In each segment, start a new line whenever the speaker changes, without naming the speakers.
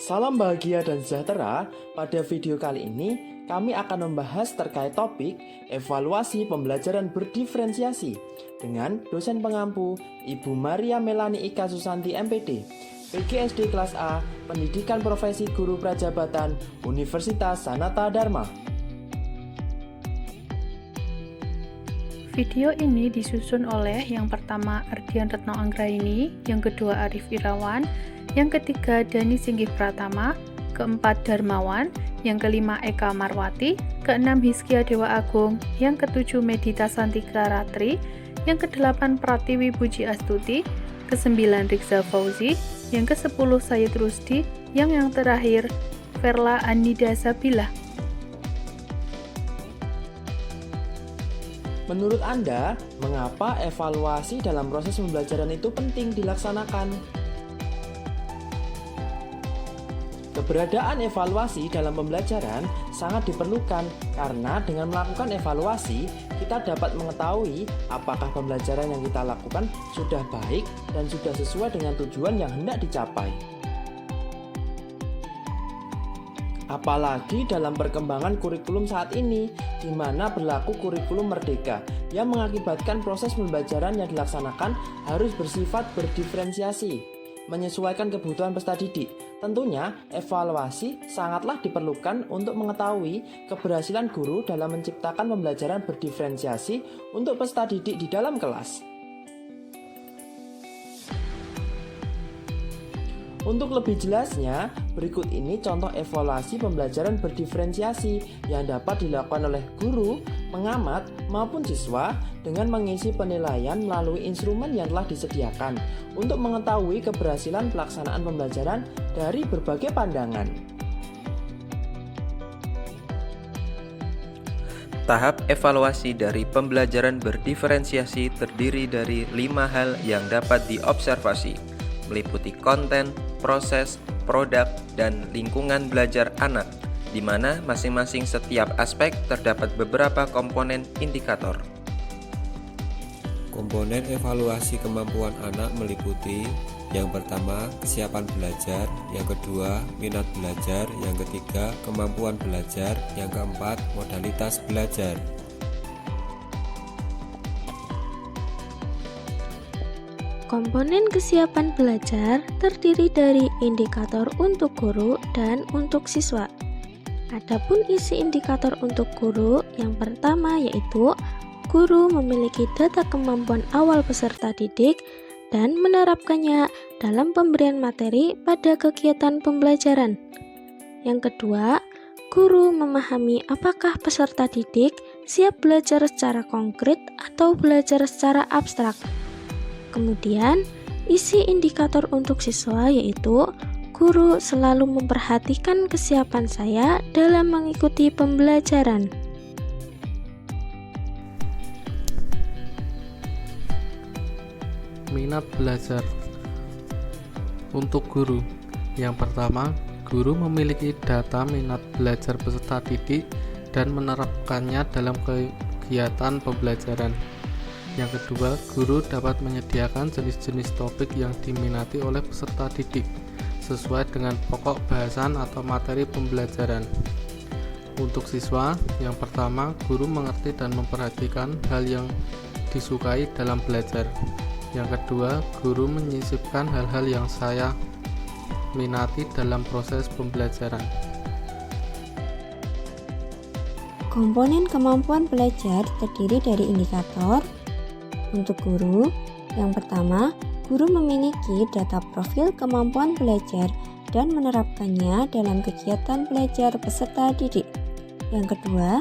Salam bahagia dan sejahtera. Pada video kali ini, kami akan membahas terkait topik evaluasi pembelajaran berdiferensiasi dengan dosen pengampu Ibu Maria Melani Ika Susanti MPD, PGSD kelas A, Pendidikan Profesi Guru Prajabatan, Universitas Sanata Dharma.
Video ini disusun oleh yang pertama Ardian Retno Anggraini, yang kedua Arif Irawan, yang ketiga Dani Singgih Pratama, keempat Darmawan, yang kelima Eka Marwati, keenam Hizkia Dewa Agung, yang ketujuh Medita Santika Ratri, yang kedelapan Pratiwi Puji Astuti, kesembilan Rizal Fauzi, yang kesepuluh Sayyid Rusdi, yang terakhir Verla Anida Sabila.
Menurut Anda, mengapa evaluasi dalam proses pembelajaran itu penting dilaksanakan? Keberadaan evaluasi dalam pembelajaran sangat diperlukan karena dengan melakukan evaluasi, kita dapat mengetahui apakah pembelajaran yang kita lakukan sudah baik dan sudah sesuai dengan tujuan yang hendak dicapai. Apalagi dalam perkembangan kurikulum saat ini, di mana berlaku kurikulum merdeka yang mengakibatkan proses pembelajaran yang dilaksanakan harus bersifat berdiferensiasi, menyesuaikan kebutuhan peserta didik. Tentunya, evaluasi sangatlah diperlukan untuk mengetahui keberhasilan guru dalam menciptakan pembelajaran berdiferensiasi untuk peserta didik di dalam kelas. Untuk lebih jelasnya, berikut ini contoh evaluasi pembelajaran berdiferensiasi yang dapat dilakukan oleh guru, pengamat, maupun siswa dengan mengisi penilaian melalui instrumen yang telah disediakan untuk mengetahui keberhasilan pelaksanaan pembelajaran dari berbagai pandangan.
Tahap evaluasi dari pembelajaran berdiferensiasi terdiri dari 5 hal yang dapat diobservasi, meliputi konten, proses, produk, dan lingkungan belajar anak, di mana masing-masing setiap aspek terdapat beberapa komponen indikator.
Komponen evaluasi kemampuan anak meliputi yang pertama, kesiapan belajar, yang kedua, minat belajar, yang ketiga, kemampuan belajar, yang keempat, modalitas belajar.
Komponen kesiapan belajar terdiri dari indikator untuk guru dan untuk siswa. Adapun isi indikator untuk guru, yang pertama yaitu guru memiliki data kemampuan awal peserta didik dan menerapkannya dalam pemberian materi pada kegiatan pembelajaran. Yang kedua, guru memahami apakah peserta didik siap belajar secara konkret atau belajar secara abstrak. Kemudian, isi indikator untuk siswa yaitu guru selalu memperhatikan kesiapan saya dalam mengikuti pembelajaran.
Minat belajar untuk guru. Yang pertama, guru memiliki data minat belajar peserta didik dan menerapkannya dalam kegiatan pembelajaran. Yang kedua, guru dapat menyediakan jenis-jenis topik yang diminati oleh peserta didik sesuai dengan pokok bahasan atau materi pembelajaran. Untuk siswa, yang pertama, guru mengerti dan memperhatikan hal yang disukai dalam belajar. Yang kedua, guru menyisipkan hal-hal yang saya minati dalam proses pembelajaran.
Komponen kemampuan belajar terdiri dari indikator. Untuk guru, yang pertama, guru memiliki data profil kemampuan belajar dan menerapkannya dalam kegiatan belajar peserta didik. Yang kedua,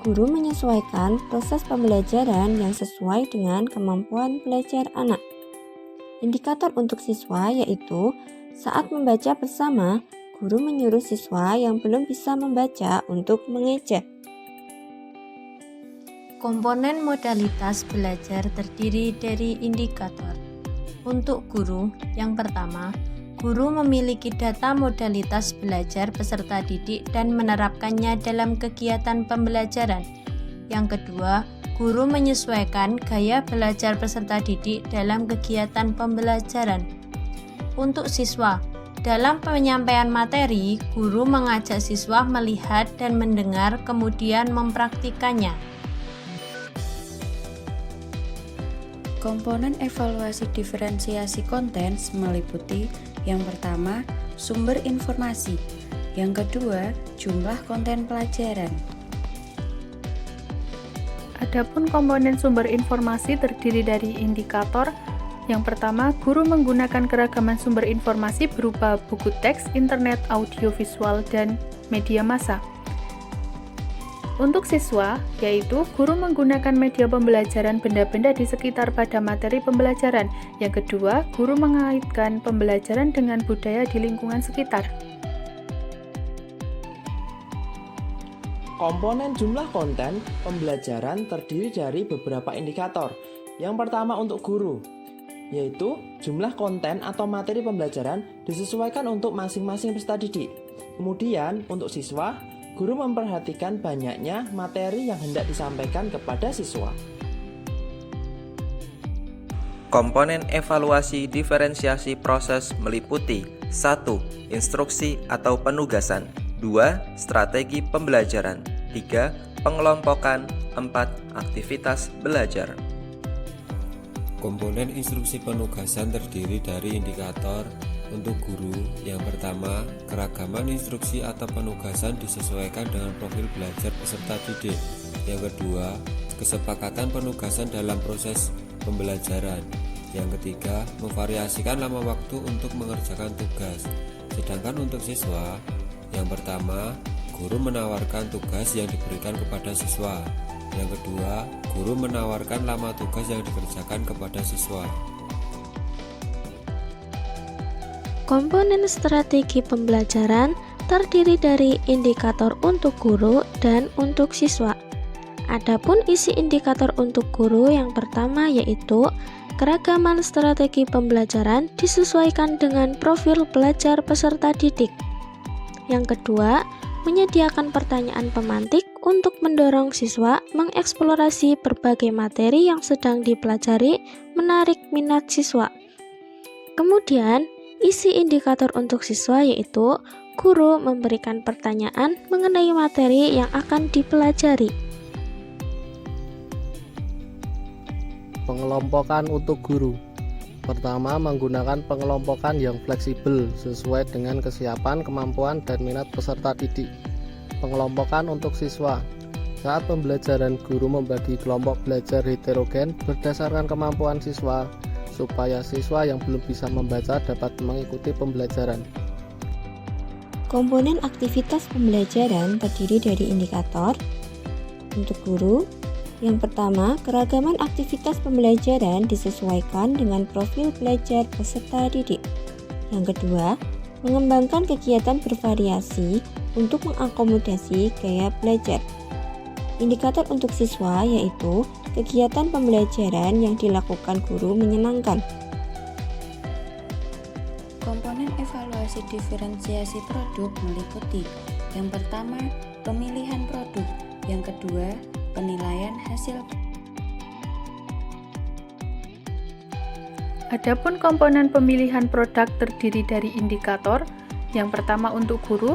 guru menyesuaikan proses pembelajaran yang sesuai dengan kemampuan belajar anak. Indikator untuk siswa yaitu saat membaca bersama, guru menyuruh siswa yang belum bisa membaca untuk mengeja.
Komponen modalitas belajar terdiri dari indikator. Untuk guru, yang pertama, guru memiliki data modalitas belajar peserta didik dan menerapkannya dalam kegiatan pembelajaran. Yang kedua, guru menyesuaikan gaya belajar peserta didik dalam kegiatan pembelajaran. Untuk siswa, Dalam penyampaian materi, guru mengajak siswa melihat dan mendengar, kemudian mempraktikannya.
Komponen evaluasi diferensiasi konten meliputi yang pertama, sumber informasi, yang kedua, jumlah konten pelajaran.
Adapun komponen sumber informasi terdiri dari indikator. Yang pertama, guru menggunakan keragaman sumber informasi berupa buku teks, internet, audio, visual, dan media massa. Untuk siswa, yaitu guru menggunakan media pembelajaran benda-benda di sekitar pada materi pembelajaran. Yang kedua, guru mengaitkan pembelajaran dengan budaya di lingkungan sekitar.
Komponen jumlah konten pembelajaran terdiri dari beberapa indikator. Yang pertama untuk guru, yaitu jumlah konten atau materi pembelajaran disesuaikan untuk masing-masing peserta didik. Kemudian untuk siswa, guru memperhatikan banyaknya materi yang hendak disampaikan kepada siswa.
Komponen evaluasi diferensiasi proses meliputi 1. Instruksi atau penugasan, 2. Strategi pembelajaran, 3. Pengelompokan, 4. Aktivitas belajar.
Komponen instruksi penugasan terdiri dari indikator untuk guru. Yang pertama, keragaman instruksi atau penugasan disesuaikan dengan profil belajar peserta didik. Yang kedua, kesepakatan penugasan dalam proses pembelajaran. Yang ketiga, memvariasikan lama waktu untuk mengerjakan tugas. Sedangkan untuk siswa, yang pertama, guru menawarkan tugas yang diberikan kepada siswa. Yang kedua, guru menawarkan lama tugas yang dikerjakan kepada siswa.
Komponen strategi pembelajaran terdiri dari indikator untuk guru dan untuk siswa. Adapun isi indikator untuk guru yang pertama yaitu keragaman strategi pembelajaran disesuaikan dengan profil belajar peserta didik. Yang kedua, menyediakan pertanyaan pemantik untuk mendorong siswa mengeksplorasi berbagai materi yang sedang dipelajari, menarik minat siswa. Kemudian, isi indikator untuk siswa yaitu guru memberikan pertanyaan mengenai materi yang akan dipelajari.
Pengelompokan untuk guru. Pertama, menggunakan pengelompokan yang fleksibel sesuai dengan kesiapan, kemampuan, dan minat peserta didik. Pengelompokan untuk siswa. Saat pembelajaran, guru membagi kelompok belajar heterogen berdasarkan kemampuan siswa, supaya siswa yang belum bisa membaca dapat mengikuti pembelajaran.
Komponen aktivitas pembelajaran terdiri dari indikator untuk guru. Yang pertama, keragaman aktivitas pembelajaran disesuaikan dengan profil belajar peserta didik. Yang kedua, mengembangkan kegiatan bervariasi untuk mengakomodasi gaya belajar. Indikator untuk siswa yaitu kegiatan pembelajaran yang dilakukan guru menyenangkan.
Komponen evaluasi diferensiasi produk meliputi yang pertama, pemilihan produk, yang kedua, penilaian hasil.
Adapun komponen pemilihan produk terdiri dari indikator. Yang pertama untuk guru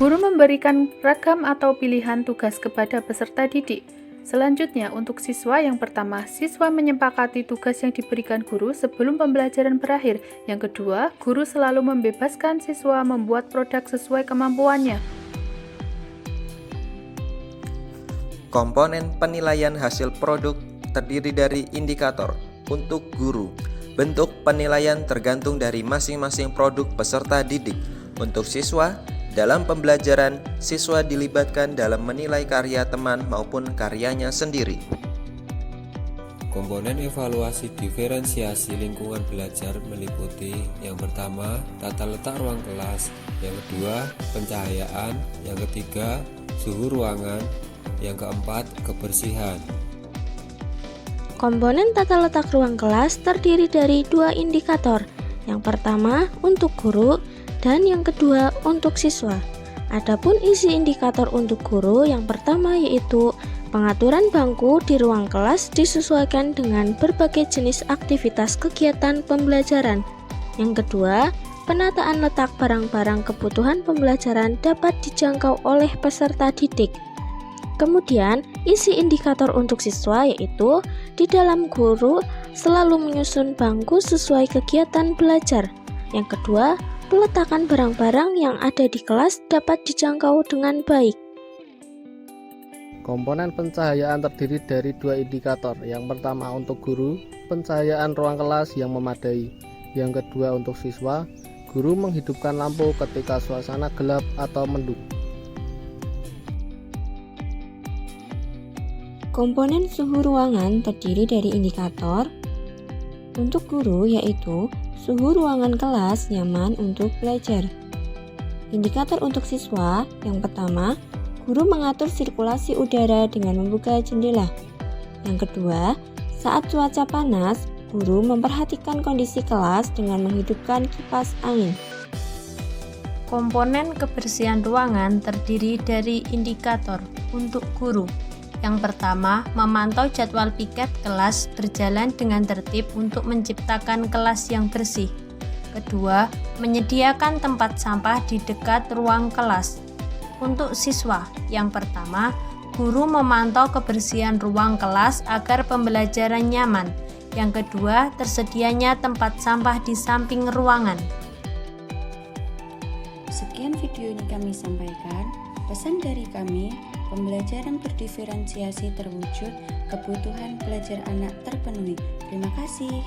memberikan ragam atau pilihan tugas kepada peserta didik. Selanjutnya untuk siswa, yang pertama, siswa menyepakati tugas yang diberikan guru sebelum pembelajaran berakhir. Yang kedua, guru selalu membebaskan siswa membuat produk sesuai kemampuannya.
Komponen penilaian hasil produk terdiri dari indikator untuk guru. Bentuk penilaian tergantung dari masing-masing produk peserta didik. Untuk siswa, dalam pembelajaran, siswa dilibatkan dalam menilai karya teman maupun karyanya sendiri.
Komponen evaluasi diferensiasi lingkungan belajar meliputi yang pertama, tata letak ruang kelas, yang kedua, pencahayaan, yang ketiga, suhu ruangan, yang keempat, kebersihan.
Komponen tata letak ruang kelas terdiri dari dua indikator. Yang pertama untuk guru dan yang kedua untuk siswa. Adapun isi indikator untuk guru yang pertama yaitu pengaturan bangku di ruang kelas disesuaikan dengan berbagai jenis aktivitas kegiatan pembelajaran. Yang kedua, penataan letak barang-barang kebutuhan pembelajaran dapat dijangkau oleh peserta didik. Kemudian, isi indikator untuk siswa yaitu di dalam guru selalu menyusun bangku sesuai kegiatan belajar. Yang kedua, peletakan barang-barang yang ada di kelas dapat dijangkau dengan baik.
Komponen pencahayaan terdiri dari 2 indikator. Yang pertama untuk guru, pencahayaan ruang kelas yang memadai. Yang kedua untuk siswa, guru menghidupkan lampu ketika suasana gelap atau mendung.
Komponen suhu ruangan terdiri dari indikator untuk guru yaitu suhu ruangan kelas nyaman untuk belajar. Indikator untuk siswa yang pertama, guru mengatur sirkulasi udara dengan membuka jendela. Yang kedua, saat cuaca panas, guru memperhatikan kondisi kelas dengan menghidupkan kipas angin.
Komponen kebersihan ruangan terdiri dari indikator untuk guru. Yang pertama, memantau jadwal piket kelas berjalan dengan tertib untuk menciptakan kelas yang bersih. Kedua, menyediakan tempat sampah di dekat ruang kelas. Untuk siswa, yang pertama, guru memantau kebersihan ruang kelas agar pembelajaran nyaman. Yang kedua, tersedianya tempat sampah di samping ruangan.
Sekian video ini kami sampaikan. Pesan dari kami, pembelajaran berdiferensiasi terwujud, kebutuhan belajar anak terpenuhi. Terima kasih.